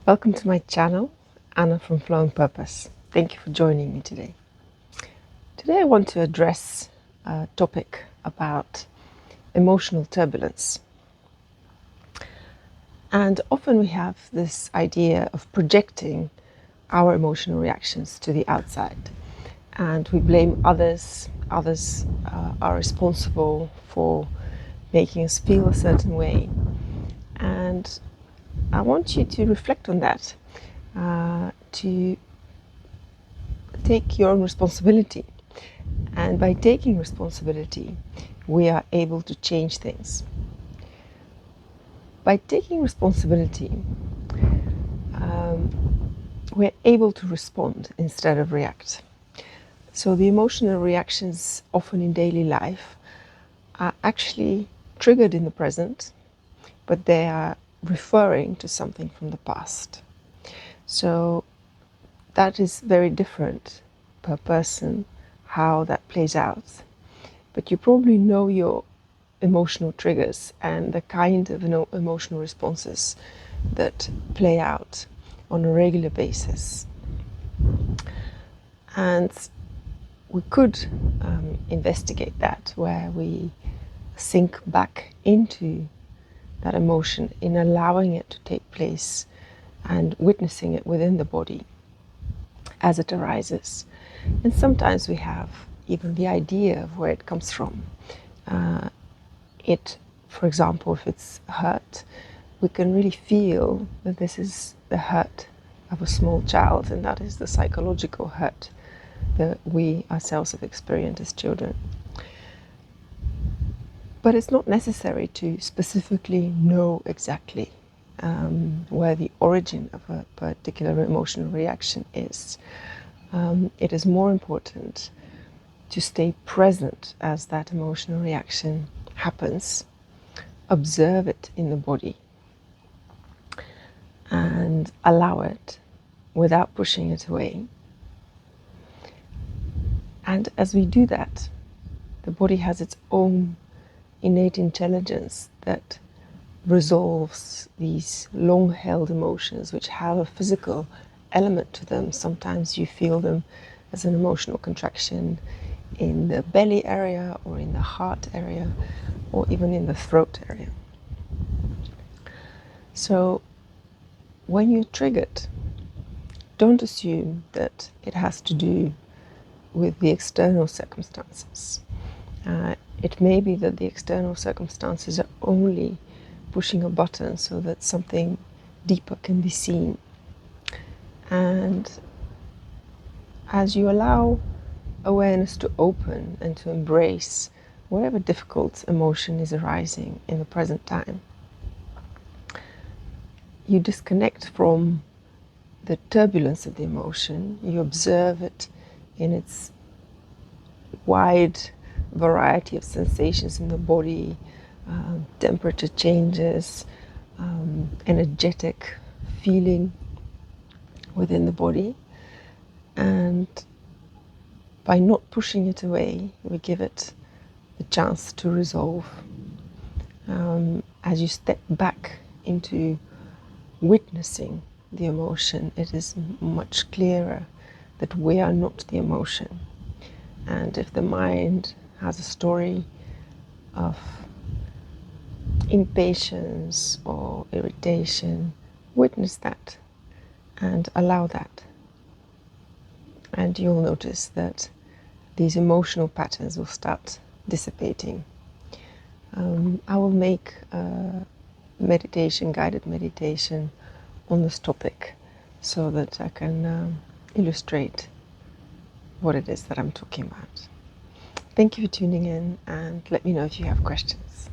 Welcome to my channel, Anna from Flowing Purpose. Thank you for joining me today. Today I want to address a topic about emotional turbulence. And often we have this idea of projecting our emotional reactions to the outside. And we blame others. Others are responsible for making us feel a certain way. And I want you to reflect on that, to take your own responsibility. And by taking responsibility, we are able to change things. By taking responsibility, we're able to respond instead of react. So the emotional reactions often in daily life are actually triggered in the present, but they are referring to something from the past. So that is very different per person, how that plays out. But you probably know your emotional triggers and the kind of emotional responses that play out on a regular basis. And we could investigate that, where we sink back into that emotion in allowing it to take place and witnessing it within the body as it arises. And sometimes we have even the idea of where it comes from. For example, if it's hurt, we can really feel that this is the hurt of a small child, and that is the psychological hurt that we ourselves have experienced as children. But it's not necessary to specifically know exactly where the origin of a particular emotional reaction is. It is more important to stay present as that emotional reaction happens, observe it in the body, and allow it without pushing it away. And as we do that, the body has its own innate intelligence that resolves these long-held emotions which have a physical element to them. Sometimes you feel them as an emotional contraction in the belly area or in the heart area or even in the throat area. So when you're triggered, don't assume that it has to do with the external circumstances. It may be that the external circumstances are only pushing a button so that something deeper can be seen. And as you allow awareness to open and to embrace whatever difficult emotion is arising in the present time, you disconnect from the turbulence of the emotion. You observe it in its wide variety of sensations in the body, temperature changes, energetic feeling within the body. And by not pushing it away, we give it the chance to resolve. As you step back into witnessing the emotion, it is much clearer that we are not the emotion. And if the mind has a story of impatience or irritation, witness that and allow that. And you'll notice that these emotional patterns will start dissipating. I will make a guided meditation on this topic so that I can illustrate what it is that I'm talking about. Thank you for tuning in, and let me know if you have questions.